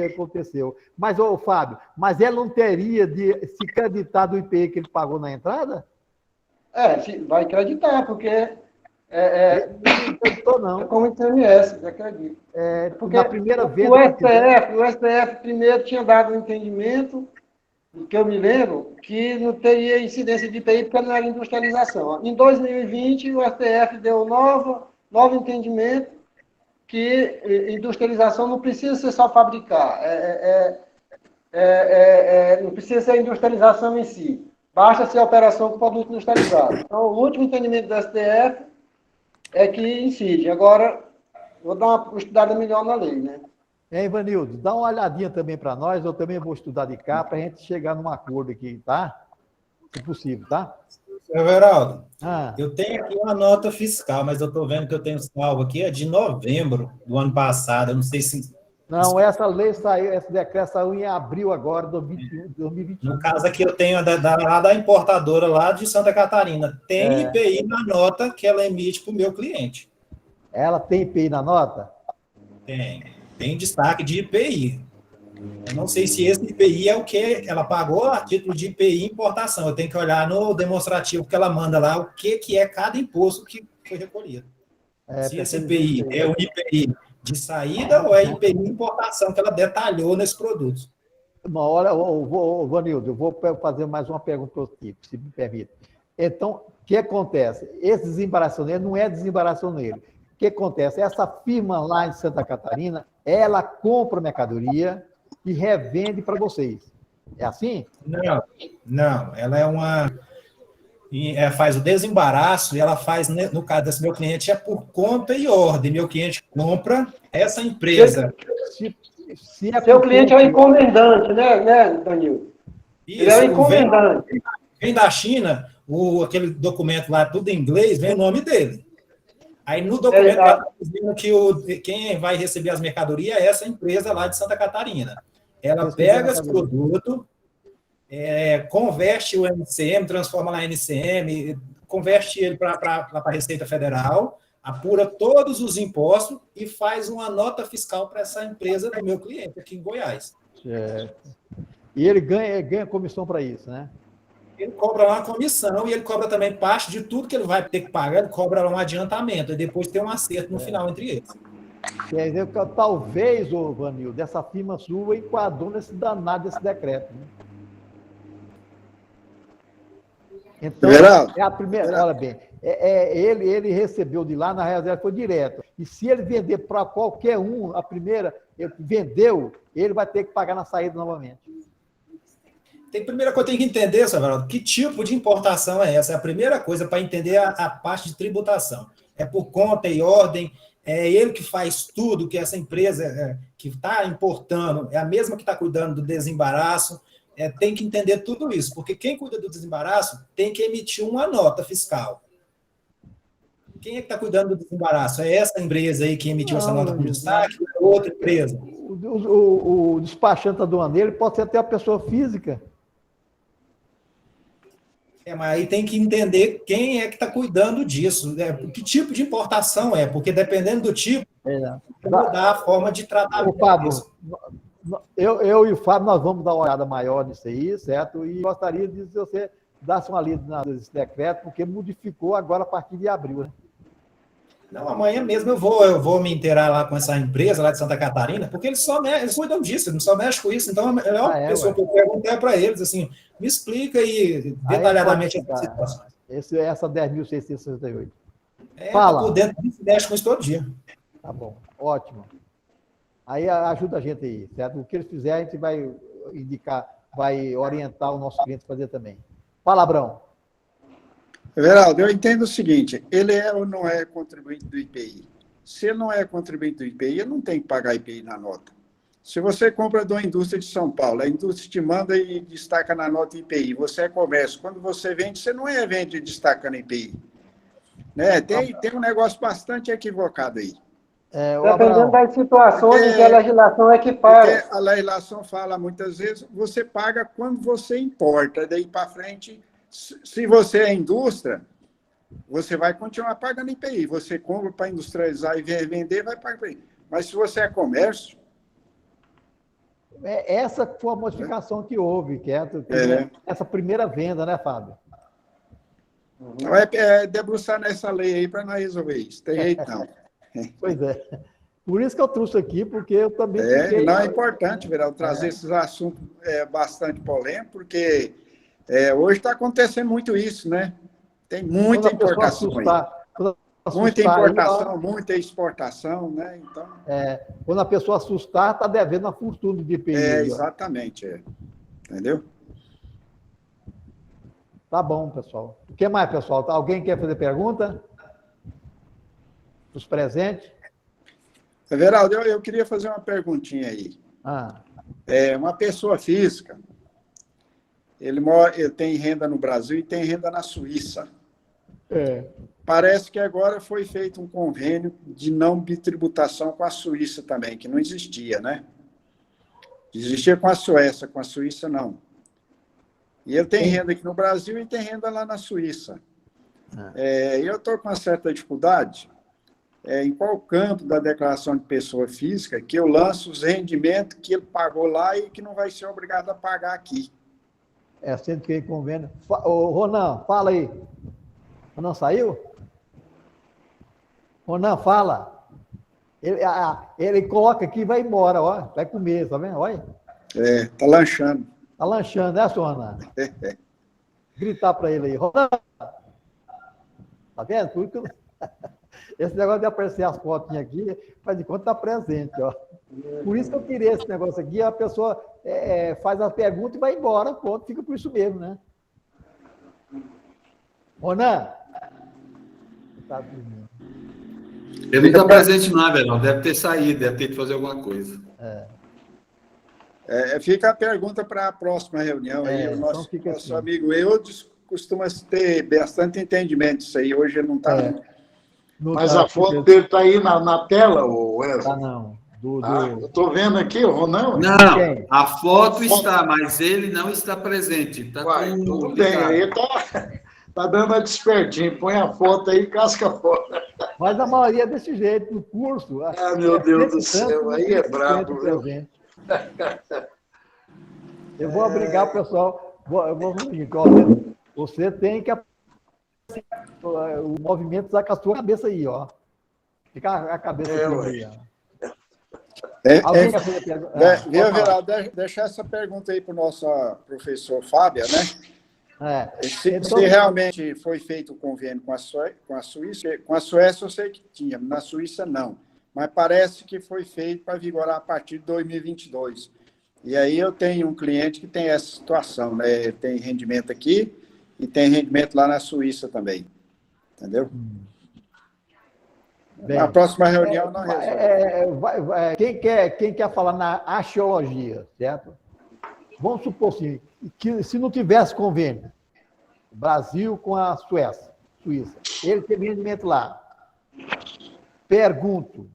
aconteceu. Mas, Fábio, mas ela não teria de se creditar do IPI que ele pagou na entrada? Vai acreditar, porque não acreditou, não. É como ICMS, acredito. Porque na primeira venda... O STF primeiro tinha dado um entendimento, que eu me lembro, que não teria incidência de IPI porque não era industrialização. Em 2020, o STF deu novo entendimento que industrialização não precisa ser só fabricar, não precisa ser a industrialização em si, basta ser a operação com produto industrializado. Então, o último entendimento do STF é que incide. Agora, vou dar uma estudada melhor na lei, né? Ivanildo, dá uma olhadinha também para nós, eu também vou estudar de cá, para a gente chegar num acordo aqui, tá? Se possível, tá? Seu Everaldo, eu tenho aqui uma nota fiscal, mas eu estou vendo que eu tenho salvo aqui, é de novembro do ano passado, eu não sei se... Não, essa lei saiu, esse decreto saiu em abril agora, 2021. No caso aqui eu tenho da importadora lá de Santa Catarina, tem IPI na nota que ela emite para o meu cliente. Ela tem IPI na nota? Tem destaque de IPI. Eu não sei se esse IPI é o que ela pagou a título de IPI importação. Eu tenho que olhar no demonstrativo que ela manda lá o que é cada imposto que foi recolhido. Se esse IPI é o IPI de saída ou é IPI de importação que ela detalhou nesses produtos. Olha, Vanildo, eu vou fazer mais uma pergunta para você, se me permite. Então, o que acontece? Esse desembaraçoneiro não é desembaraçoneiro. O que acontece? Essa firma lá em Santa Catarina, ela compra mercadoria e revende para vocês. É assim? Não. Ela faz o desembaraço e ela faz, no caso desse meu cliente, é por conta e ordem. Meu cliente compra essa empresa. Seu cliente é o encomendante, né, Danilo? Isso, ele é o encomendante. Vem da China, aquele documento lá, tudo em inglês, vem o nome dele. Aí no documento está dizendo que quem vai receber as mercadorias é essa empresa lá de Santa Catarina. Ela pega esse produto, converte o NCM, transforma lá em NCM, converte ele para a Receita Federal, apura todos os impostos e faz uma nota fiscal para essa empresa do meu cliente aqui em Goiás. E ele ganha comissão para isso, né? Ele cobra uma comissão e ele cobra também parte de tudo que ele vai ter que pagar, ele cobra um adiantamento, e depois tem um acerto no final entre eles. Quer dizer, que talvez, Vanil, dessa firma sua enquadrou nesse danado desse decreto. Né? Então, é a primeira, olha bem, ele recebeu de lá, na realidade foi direto. E se ele vender para qualquer um, a primeira, ele vendeu, ele vai ter que pagar na saída novamente. Primeira coisa que tem que entender, Savarado, que tipo de importação é essa? É a primeira coisa para entender a parte de tributação. É por conta e ordem, é ele que faz tudo, que essa empresa que está importando é a mesma que está cuidando do desembaraço, tem que entender tudo isso, porque quem cuida do desembaraço tem que emitir uma nota fiscal. Quem é que está cuidando do desembaraço? É essa empresa aí que emitiu essa nota com destaque ou é outra empresa? O despachante aduaneiro pode ser até a pessoa física. Mas aí tem que entender quem é que está cuidando disso, né? Que tipo de importação é, porque dependendo do tipo, mudar a forma de tratar Fábio, eu e o Fábio, nós vamos dar uma olhada maior nisso aí, certo? E gostaria de que você desse uma lida nesse decreto, porque modificou agora a partir de abril, né? Não, amanhã mesmo eu vou me inteirar lá com essa empresa lá de Santa Catarina, porque eles cuidam disso, eles só mexem com isso. Então, a melhor pessoa que eu pergunto é para eles, assim, me explica aí detalhadamente as situações. Essa 10.668. Fala. Por dentro disso, mexe com isso todo dia. Tá bom, ótimo. Aí ajuda a gente aí, certo? O que eles fizerem, a gente vai indicar, vai orientar o nosso cliente a fazer também. Fala, Abrão. Everaldo, eu entendo o seguinte, ele é ou não é contribuinte do IPI? Se ele não é contribuinte do IPI, ele não tem que pagar IPI na nota. Se você compra de uma indústria de São Paulo, a indústria te manda e destaca na nota IPI, você é comércio. Quando você vende, você não vende destacando IPI. Né? Tem um negócio bastante equivocado aí. Dependendo das situações em que a legislação equipara. A legislação fala muitas vezes, você paga quando você importa, daí para frente... Se você é indústria, você vai continuar pagando IPI. Você compra para industrializar e vender, vai pagar IPI. Mas se você é comércio... Essa foi a modificação que houve, essa primeira venda, né, Fábio? Debruçar nessa lei aí para nós resolver isso. Tem jeito não. Pois é. Por isso que eu trouxe aqui, porque eu também... Não é importante, Verão, trazer esses assuntos bastante polêmicos, porque... hoje está acontecendo muito isso, né? Tem muita importação muita importação, muita exportação, né? Então... quando a pessoa assustar, está devendo uma fortuna de IPI. Exatamente. Entendeu? Tá bom, pessoal. O que mais, pessoal? Alguém quer fazer pergunta? Os presentes? Everaldo, eu queria fazer uma perguntinha aí. Uma pessoa física... Ele tem renda no Brasil e tem renda na Suíça. Parece que agora foi feito um convênio de não bitributação com a Suíça também, que não existia, né? Existia com a Suécia, com a Suíça não. E ele tem renda aqui no Brasil e tem renda lá na Suíça. Eu estou com uma certa dificuldade em qual campo da declaração de pessoa física que eu lanço os rendimentos que ele pagou lá e que não vai ser obrigado a pagar aqui. Sendo que convênio. Ô, Ronan, fala aí. Ronan saiu? Ronan, fala. Ele coloca aqui e vai embora, ó. Vai comer, tá vendo? Olha. Tá lanchando. Tá lanchando, né, seu Ronan? Gritar para ele aí. Ronan! Tá vendo? Esse negócio de aparecer as fotinhas aqui, faz de conta que tá presente, ó. Por isso que eu queria esse negócio aqui, a pessoa faz a pergunta e vai embora, pronto, fica por isso mesmo, né? Ronan? Tá dormindo. Ele não está presente não, Verão, deve ter saído, deve ter que fazer alguma coisa. Fica a pergunta para a próxima reunião. Aí, o nosso assim. Amigo Eudes costuma ter bastante entendimento disso aí, hoje ele não está... Mas a foto dele está aí na tela, Wesley? Não. Eu estou vendo aqui, o Ronan. Não, a foto está, mas ele não está presente. Tudo bem, aí está dando a despertinho. Põe a foto aí e casca fora. Mas a maioria é desse jeito, no curso. Meu Deus do céu, aí é brabo, viu? Eu vou obrigar o pessoal. Você tem que o movimento está com a sua cabeça aí, ó. Fica a cabeça aí, ó. Veraldo, deixa essa pergunta aí para o nosso professor Fábio, né? Se realmente foi feito o convênio com a Suíça, com a Suécia eu sei que tinha, na Suíça não. Mas parece que foi feito para vigorar a partir de 2022. E aí eu tenho um cliente que tem essa situação, né? Tem rendimento aqui e tem rendimento lá na Suíça também. Entendeu? Bem, na próxima reunião não resolve. Quem quer falar na arqueologia, certo? Vamos supor assim, que se não tivesse convênio, Brasil com a Suíça, ele teve rendimento lá. Pergunto,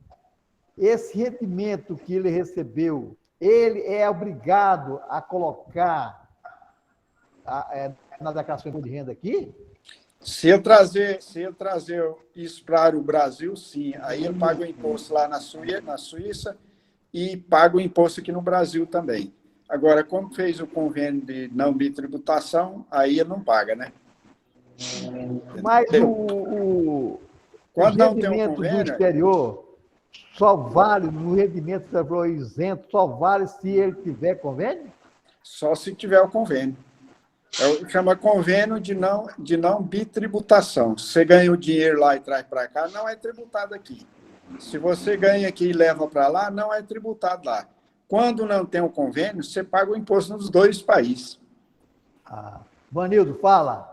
esse rendimento que ele recebeu, ele é obrigado a colocar na declaração de renda aqui? Se eu trazer isso para o Brasil, sim. Aí eu pago o imposto lá na Suíça e paga o imposto aqui no Brasil também. Agora, como fez o convênio de não bitributação, aí ele não paga, né? Mas quando os não tem um rendimentos do convênio, exterior só vale, no rendimento que você falou isento, só vale se ele tiver convênio? só se tiver o convênio. Chama convênio de não bitributação. Se você ganha o dinheiro lá e traz para cá, não é tributado aqui. Se você ganha aqui e leva para lá, não é tributado lá. Quando não tem um convênio, você paga o imposto nos dois países. Vanildo, fala.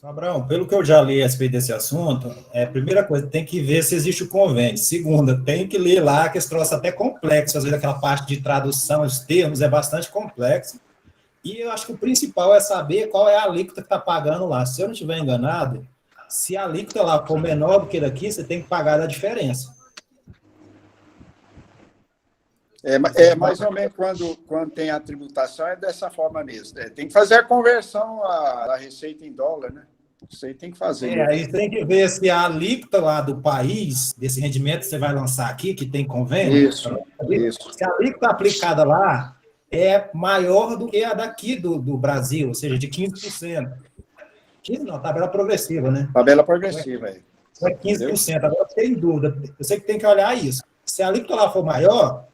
Abraão, pelo que eu já li a respeito desse assunto, primeira coisa, tem que ver se existe o convênio. Segunda, tem que ler lá, que esse troço é até complexo, às vezes aquela parte de tradução, os termos é bastante complexo. E eu acho que o principal é saber qual é a alíquota que está pagando lá. Se eu não estiver enganado, se a alíquota lá for menor do que daqui, você tem que pagar a diferença. Mais ou menos quando tem a tributação, é dessa forma mesmo. Tem que fazer a conversão da receita em dólar, né? Isso aí tem que fazer. Aí tem que ver se a alíquota lá do país, desse rendimento que você vai lançar aqui, que tem convênio, isso. Se a alíquota aplicada lá é maior do que a daqui do Brasil, ou seja, de 15%. 15% não, tabela progressiva, né? Tabela progressiva, é 15%. Agora eu fiquei em dúvida. Eu sei que tem que olhar isso. Se a alíquota lá for maior,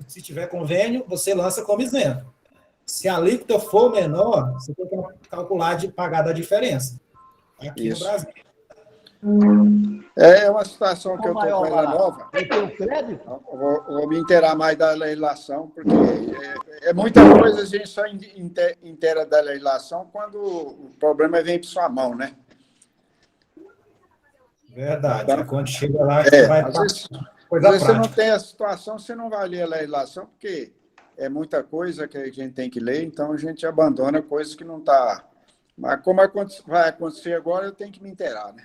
se tiver convênio, você lança como isento. Se a alíquota for menor, você tem que calcular de pagar da diferença. Aqui no Brasil. É uma situação que eu estou com ela nova. Eu tenho crédito? Vou me inteirar mais da legislação, porque é muita coisa, a gente só inteira da legislação quando o problema vem para sua mão, né? Verdade. Então, quando chega lá, você vai... Às vezes você não tem a situação, você não vai ler a legislação, porque é muita coisa que a gente tem que ler, então a gente abandona coisas que não está... Mas como vai acontecer agora, eu tenho que me inteirar, né?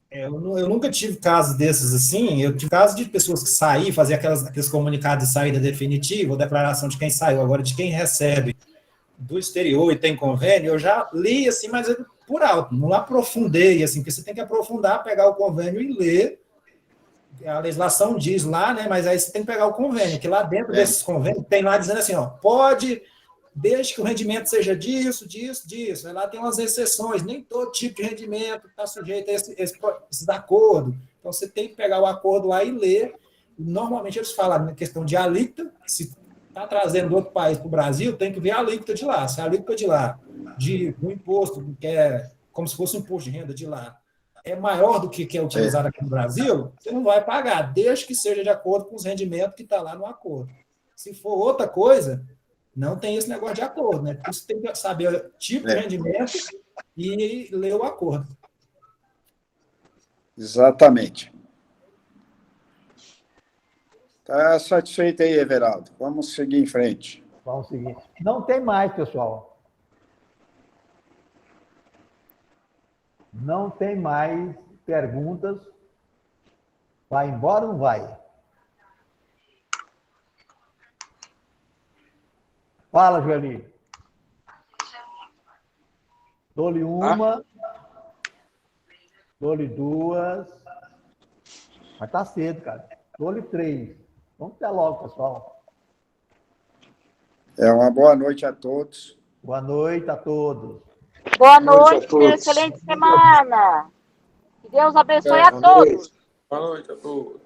Eu nunca tive casos desses assim. Eu tive casos de pessoas que saíram, faziam aqueles comunicados de saída definitiva, ou declaração de quem saiu. Agora, de quem recebe do exterior e tem convênio, eu já li assim, mas por alto, não aprofundei, assim, porque você tem que aprofundar, pegar o convênio e ler. A legislação diz lá, né? Mas aí você tem que pegar o convênio, que lá dentro desses convênios tem lá dizendo assim, pode, desde que o rendimento seja disso. Aí lá tem umas exceções, nem todo tipo de rendimento está sujeito a esses acordos. Então você tem que pegar o acordo lá e ler. Normalmente eles falam na questão de alíquota, se está trazendo do outro país para o Brasil, tem que ver a alíquota de lá. Se a alíquota de lá, do imposto, que é como se fosse um imposto de renda de lá, é maior do que é utilizado aqui no Brasil, você não vai pagar, desde que seja de acordo com os rendimentos que está lá no acordo. Se for outra coisa, não tem esse negócio de acordo, né? Porque você tem que saber o tipo de rendimento e ler o acordo. Exatamente. Está satisfeito aí, Everaldo? Vamos seguir em frente. Vamos seguir. Não tem mais, pessoal. Não tem mais perguntas. Vai embora ou não vai? Fala, Joeli. Dou-lhe uma. Dou-lhe duas. Mas tá cedo, cara. Dou-lhe três. Vamos até logo, pessoal. Uma boa noite a todos. Boa noite a todos. Boa noite, excelente semana. Que Deus abençoe a todos. Boa noite a todos.